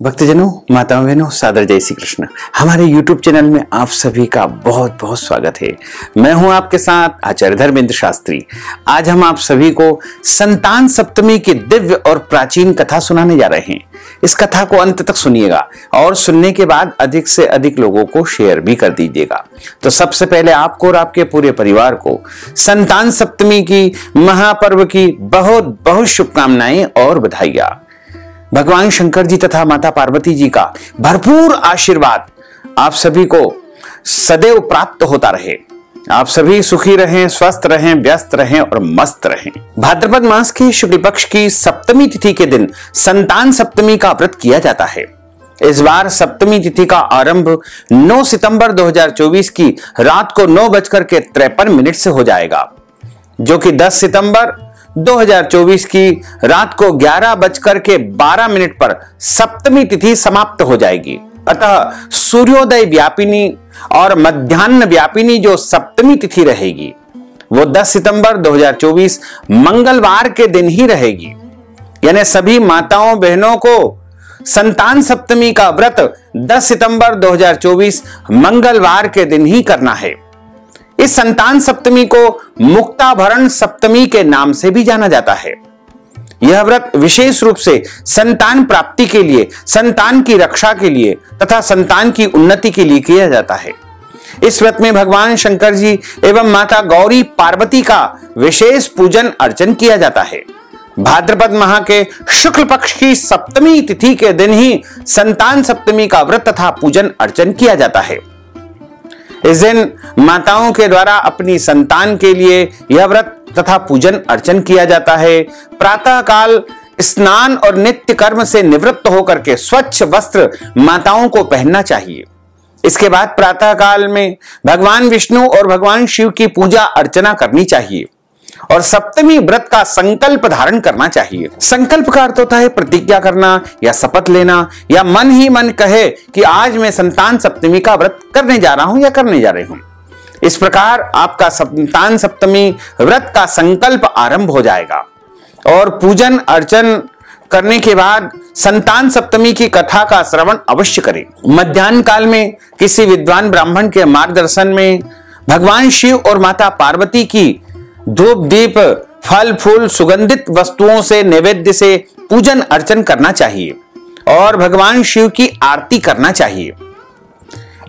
भक्तजनों, माताओं, बहनों, सादर जय श्री कृष्ण। हमारे YouTube चैनल में आप सभी का बहुत बहुत स्वागत है। मैं हूं आपके साथ आचार्य धर्मेंद्र शास्त्री। आज हम आप सभी को संतान सप्तमी की दिव्य और प्राचीन कथा सुनाने जा रहे हैं। इस कथा को अंत तक सुनिएगा और सुनने के बाद अधिक से अधिक लोगों को शेयर भी कर दीजिएगा। तो सबसे पहले आपको और आपके पूरे परिवार को संतान सप्तमी की महापर्व की बहुत बहुत शुभकामनाएं और बधाइयां। भगवान शंकर जी तथा माता पार्वती जी का भरपूर आशीर्वाद आप सभी को सदैव प्राप्त होता रहे। आप सभी सुखी रहें, स्वस्थ रहें, व्यस्त रहें और मस्त रहें। भाद्रपद मास की शुक्ल पक्ष की सप्तमी तिथि के दिन संतान सप्तमी का व्रत किया जाता है। इस बार सप्तमी तिथि का आरंभ 9 सितंबर 2024 की रात को 9:53 से हो जाएगा, जो कि 10 सितंबर 2024 की रात को 11:12 पर सप्तमी तिथि समाप्त हो जाएगी। अतः सूर्योदय व्यापिनी और मध्याह्न व्यापिनी जो सप्तमी तिथि रहेगी वो 10 सितंबर 2024 मंगलवार के दिन ही रहेगी। यानी सभी माताओं बहनों को संतान सप्तमी का व्रत 10 सितंबर 2024 मंगलवार के दिन ही करना है। इस संतान सप्तमी को मुक्ताभरण सप्तमी के नाम से भी जाना जाता है। यह व्रत विशेष रूप से संतान प्राप्ति के लिए, संतान की रक्षा के लिए तथा संतान की उन्नति के लिए किया जाता है। इस व्रत में भगवान शंकर जी एवं माता गौरी पार्वती का विशेष पूजन अर्चन किया जाता है। भाद्रपद माह के शुक्ल पक्ष की सप्तमी तिथि के दिन ही संतान सप्तमी का व्रत तथा पूजन अर्चन किया जाता है। इस दिन माताओं के द्वारा अपनी संतान के लिए यह व्रत तथा पूजन अर्चन किया जाता है। प्रातः काल स्नान और नित्य कर्म से निवृत्त होकर के स्वच्छ वस्त्र माताओं को पहनना चाहिए। इसके बाद प्रातः काल में भगवान विष्णु और भगवान शिव की पूजा अर्चना करनी चाहिए और सप्तमी व्रत का संकल्प धारण करना चाहिए। संकल्प का अर्थ होता है प्रतिज्ञा करना या शपथ लेना या मन ही मन कहे कि आज मैं संतान सप्तमी का व्रत करने जा रहा हूं या करने जा रही हूं। इस प्रकार आपका संतान सप्तमी व्रत का संकल्प आरंभ हो जाएगा और पूजन अर्चन करने के बाद संतान सप्तमी की कथा का श्रवण अवश्य करें। मध्याह्न काल में किसी विद्वान ब्राह्मण के मार्गदर्शन में भगवान शिव और माता पार्वती की धूप दीप फल फूल सुगंधित वस्तुओं से नैवेद्य से पूजन अर्चन करना चाहिए और भगवान शिव की आरती करना चाहिए।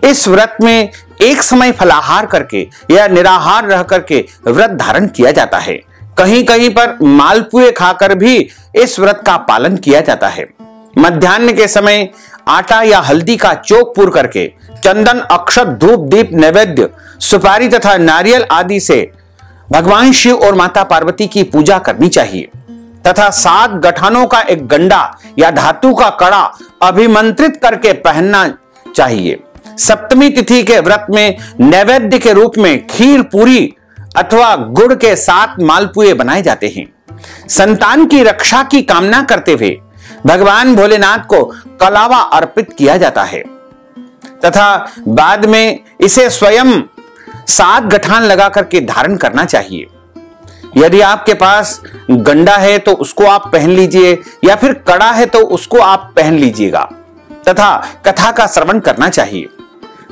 इस व्रत में एक समय फलाहार करके या निराहार रह करके व्रत धारण किया जाता है। कहीं कहीं पर मालपुए खाकर भी इस व्रत का पालन किया जाता है। मध्याह्न के समय आटा या हल्दी का चोक पूर करके चंदन अक्षत धूप दीप नैवेद्य सुपारी तथा नारियल आदि से भगवान शिव और माता पार्वती की पूजा करनी चाहिए तथा 7 गठानों का एक गंडा या धातु का कड़ा अभिमंत्रित करके पहनना चाहिए। सप्तमी तिथि के व्रत में नैवेद्य के रूप में खीर पूरी अथवा गुड़ के 7 मालपुए बनाए जाते हैं। संतान की रक्षा की कामना करते हुए भगवान भोलेनाथ को कलावा अर्पित किया जाता है तथा बाद में इसे स्वयं 7 गठान लगा करके धारण करना चाहिए। यदि आपके पास गंडा है तो उसको आप पहन लीजिए या फिर कड़ा है तो उसको आप पहन लीजिएगा तथा कथा का श्रवण करना चाहिए।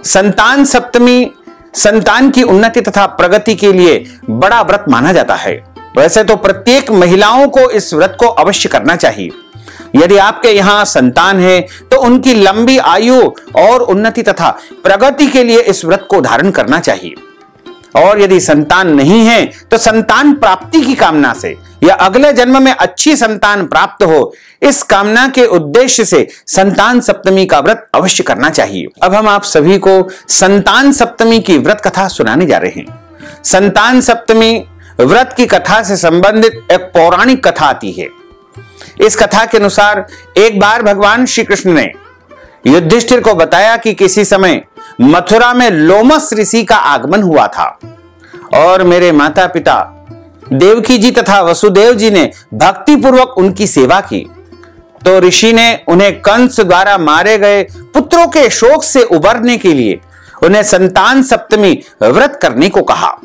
संतान सप्तमी संतान की उन्नति तथा प्रगति के लिए बड़ा व्रत माना जाता है। वैसे तो प्रत्येक महिलाओं को इस व्रत को अवश्य करना चाहिए। यदि आपके यहां संतान है तो उनकी लंबी आयु और उन्नति तथा प्रगति के लिए इस व्रत को धारण करना चाहिए। और यदि संतान नहीं है तो संतान प्राप्ति की कामना से या अगले जन्म में अच्छी संतान प्राप्त हो, इस कामना के उद्देश्य से संतान सप्तमी का व्रत अवश्य करना चाहिए। अब हम आप सभी को संतान सप्तमी की व्रत कथा सुनाने जा रहे हैं। संतान सप्तमी व्रत की कथा से संबंधित एक पौराणिक कथा आती है। इस कथा के अनुसार एक बार भगवान श्री कृष्ण ने युधिष्ठिर को बताया कि किसी समय मथुरा में लोमस ऋषि का आगमन हुआ था और मेरे माता पिता देवकी जी तथा वसुदेव जी ने भक्ति पूर्वक उनकी सेवा की। तो ऋषि ने उन्हें कंस द्वारा मारे गए पुत्रों के शोक से उबरने के लिए उन्हें संतान सप्तमी व्रत करने को कहा।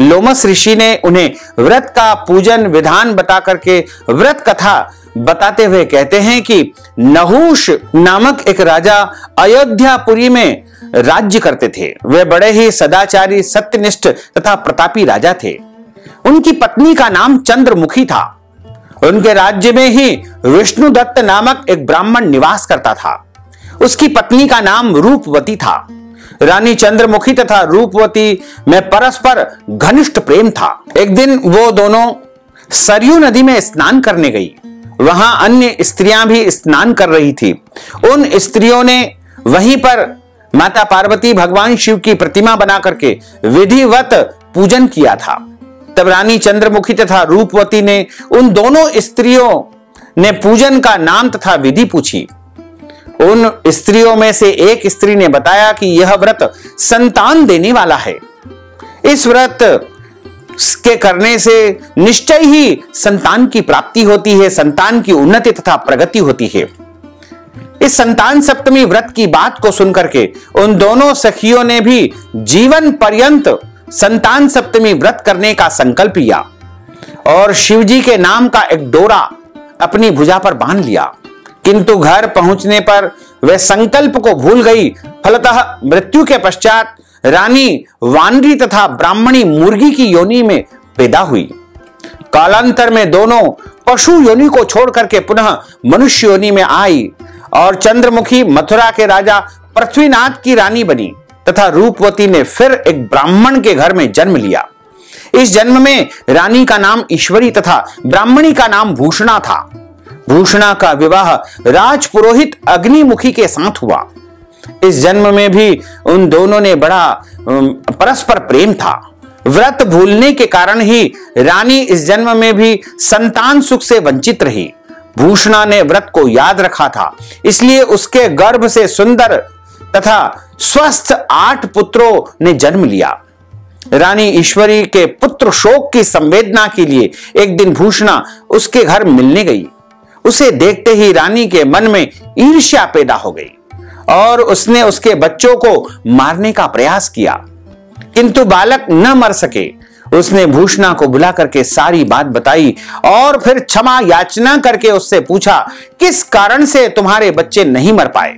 लोमस ऋषि ने उन्हें व्रत का पूजन विधान बता करके व्रत कथा बताते हुए कहते हैं कि नहुष नामक एक राजा अयोध्यापुरी में राज्य करते थे। वे बड़े ही सदाचारी, सत्यनिष्ठ तथा प्रतापी राजा थे। उनकी पत्नी का नाम चंद्रमुखी था। उनके राज्य में ही विष्णुदत्त नामक एक ब्राह्मण निवास करता था। उसकी पत्नी का नाम रूपवती था। रानी चंद्रमुखी तथा रूपवती में परस्पर घनिष्ठ प्रेम था। एक दिन वो दोनों सरयू नदी में स्नान करने गई। वहां अन्य स्त्रियां भी स्नान कर रही थी। उन स्त्रियों ने वहीं पर माता पार्वती, भगवान शिव की प्रतिमा बना करके विधिवत पूजन किया था। तब रानी चंद्रमुखी तथा रूपवती ने उन दोनों स्त्रियों ने पूजन का नाम तथा विधि पूछी। उन स्त्रियों में से एक स्त्री ने बताया कि यह व्रत संतान देने वाला है। इस व्रत के करने से निश्चय ही संतान की प्राप्ति होती है, संतान की उन्नति तथा प्रगति होती है। इस संतान सप्तमी व्रत की बात को सुनकर के उन दोनों सखियों ने भी जीवन पर्यंत संतान सप्तमी व्रत करने का संकल्प लिया और शिवजी के नाम का एक डोरा अपनी भुजा पर बांध लिया। किंतु घर पहुंचने पर वे संकल्प को भूल गई। फलतः मृत्यु के पश्चात रानी वानरी तथा ब्राह्मणी मुर्गी की योनि में पैदा हुई। कालांतर में दोनों पशु योनि को छोड़ करके पुनः मनुष्य योनि में आई और चंद्रमुखी मथुरा के राजा पृथ्वीनाथ की रानी बनी तथा रूपवती ने फिर एक ब्राह्मण के घर में जन्म लिया। इस जन्म में रानी का नाम ईश्वरी तथा ब्राह्मणी का नाम भूषणा था। भूषणा का विवाह राजपुरोहित अग्निमुखी के साथ हुआ। इस जन्म में भी उन दोनों ने बड़ा परस्पर प्रेम था। व्रत भूलने के कारण ही रानी इस जन्म में भी संतान सुख से वंचित रही। भूषणा ने व्रत को याद रखा था, इसलिए उसके गर्भ से सुंदर तथा स्वस्थ 8 पुत्रों ने जन्म लिया। रानी ईश्वरी के पुत्र शोक की संवेदना के लिए एक दिन भूषणा उसके घर मिलने गई। उसे देखते ही रानी के मन में ईर्ष्या पैदा हो गई और उसने उसके बच्चों को मारने का प्रयास किया, किंतु बालक न मर सके। उसने भूषणा को बुला करके सारी बात बताई और फिर क्षमा याचना करके उससे पूछा, किस कारण से तुम्हारे बच्चे नहीं मर पाए।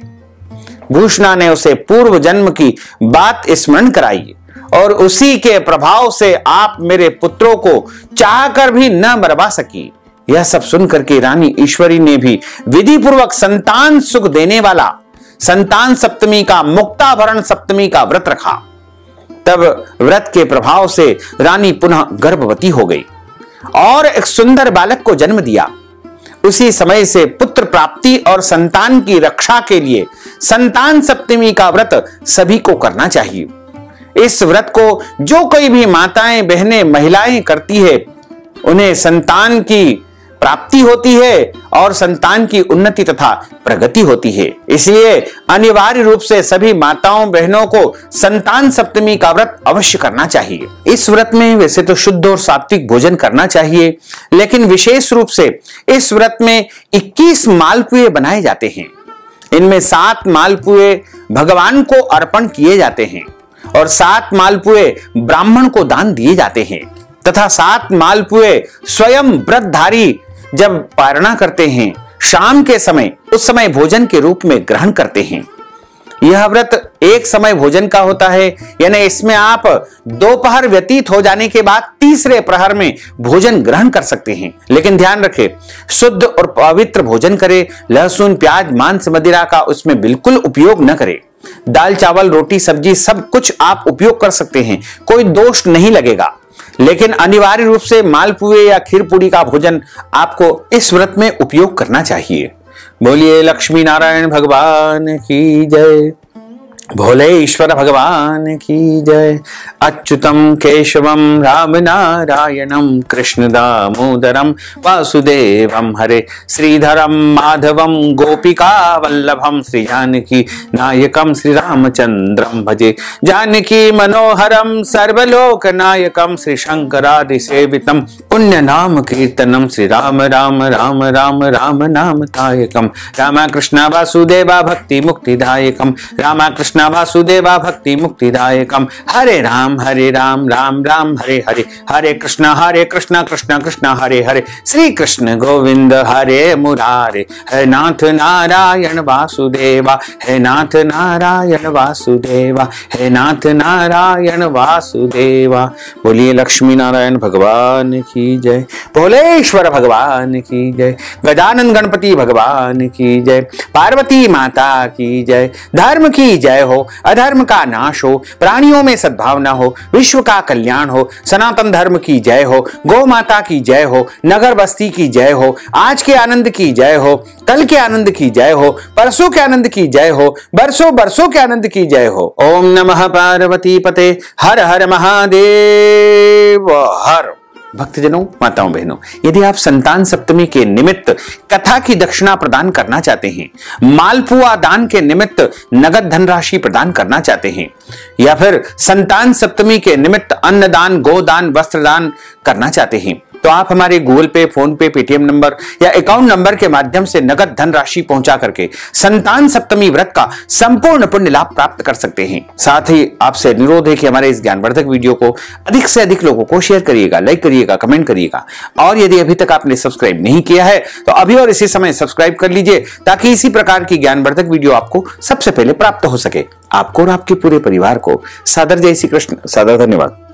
भूषणा ने उसे पूर्व जन्म की बात स्मरण कराई और उसी के प्रभाव से आप मेरे पुत्रों को चाहकर भी न मरवा सकी। यह सब सुनकर के रानी ईश्वरी ने भी विधि पूर्वक संतान सुख देने वाला संतान सप्तमी का, मुक्ताभरण सप्तमी का व्रत रखा। तब व्रत के प्रभाव से रानी पुनः गर्भवती हो गई और एक सुंदर बालक को जन्म दिया। उसी समय से पुत्र प्राप्ति और संतान की रक्षा के लिए संतान सप्तमी का व्रत सभी को करना चाहिए। इस व्रत को जो कोई भी माताएं, बहनें, महिलाएं करती है, उन्हें संतान की प्राप्ति होती है और संतान की उन्नति तथा प्रगति होती है। इसलिए अनिवार्य रूप से सभी माताओं, बहनों को संतान सप्तमी का व्रत अवश्य करना चाहिए। इस व्रत में वैसे तो शुद्ध और सात्विक भोजन करना चाहिए, लेकिन विशेष रूप से इस व्रत में 21 मालपुए बनाए जाते हैं। इनमें 7 मालपुए भगवान को अर्पण किए जाते हैं और 7 मालपुए ब्राह्मण को दान दिए जाते हैं तथा 7 मालपुए स्वयं व्रतधारी जब पारणा करते हैं, शाम के समय, उस समय भोजन के रूप में ग्रहण करते हैं। यह व्रत एक समय भोजन का होता है, यानी इसमें आप दोपहर व्यतीत हो जाने के बाद तीसरे प्रहर में भोजन ग्रहण कर सकते हैं। लेकिन ध्यान रखें, शुद्ध और पवित्र भोजन करें। लहसुन, प्याज, मांस, मदिरा का उसमें बिल्कुल उपयोग न करें। दाल, चावल, रोटी, सब्जी सब कुछ आप उपयोग कर सकते हैं, कोई दोष नहीं लगेगा। लेकिन अनिवार्य रूप से मालपुए या खीर पूड़ी का भोजन आपको इस व्रत में उपयोग करना चाहिए। बोलिए लक्ष्मी नारायण भगवान की जय, भोले ईश्वर भगवान की जय। अच्युतम केशवम राम नारायणम कृष्ण दामोदरम वासुदेवम हरे, श्रीधरम माधवम गोपिका वल्लभम, श्री जानकी नायकम श्री रामचंद्रम भजे। जानकी मनोहरम सर्वलोक नायकम, श्री शंकरादि सेवितम, पुण्य नाम कीर्तनम, श्री राम राम राम राम राम नाम तायकम। रामा कृष्ण वासुदेवा भक्ति मुक्तिदायकम, रामा कृष्ण कृष्ण वासुदेवा भक्ति मुक्तिदायकम, हरे राम राम राम हरे हरे, हरे कृष्ण कृष्ण कृष्ण हरे हरे, श्री कृष्ण गोविंद हरे मुरारे, हे नाथ नारायण वासुदेवा, हे नाथ नारायण वासुदेवा, हे नाथ नारायण वासुदेवा। बोलिए लक्ष्मी नारायण भगवान की जय, भोलेश्वर भगवान की जय, गजानन गणपति भगवान की जय, पार्वती माता की जय। धर्म की जय हो, अधर्म का नाश हो, प्राणियों में सद्भावना हो, विश्व का कल्याण हो, सनातन धर्म की जय हो, गौ माता की जय हो, नगर बस्ती की जय हो, आज के आनंद की जय हो, कल के आनंद की जय हो, परसों के आनंद की जय हो, बरसों बरसों के आनंद की जय हो। ओम नमः पार्वती पते, हर हर महादेव हर। भक्तजनों, माताओं, बहनों, यदि आप संतान सप्तमी के निमित्त कथा की दक्षिणा प्रदान करना चाहते हैं, मालपुआ दान के निमित्त नगद धनराशि प्रदान करना चाहते हैं, या फिर संतान सप्तमी के निमित्त अन्नदान, गोदान, वस्त्रदान करना चाहते हैं, तो आप हमारे गूगल पे, फोन पे, पेटीएम नंबर या अकाउंट नंबर के माध्यम से नगद धनराशि पहुंचा करके संतान सप्तमी व्रत का संपूर्ण पुण्य लाभ प्राप्त कर सकते हैं। साथ ही आपसे अनुरोध है कि हमारे इस ज्ञानवर्धक वीडियो को अधिक से अधिक लोगों को शेयर करिएगा, लाइक करिएगा, कमेंट करिएगा, और यदि अभी तक आपने सब्सक्राइब नहीं किया है तो अभी और इसी समय सब्सक्राइब कर लीजिए, ताकि इसी प्रकार की ज्ञानवर्धक वीडियो आपको सबसे पहले प्राप्त हो सके। आपको और आपके पूरे परिवार को सादर जय श्री कृष्ण, सादर धन्यवाद।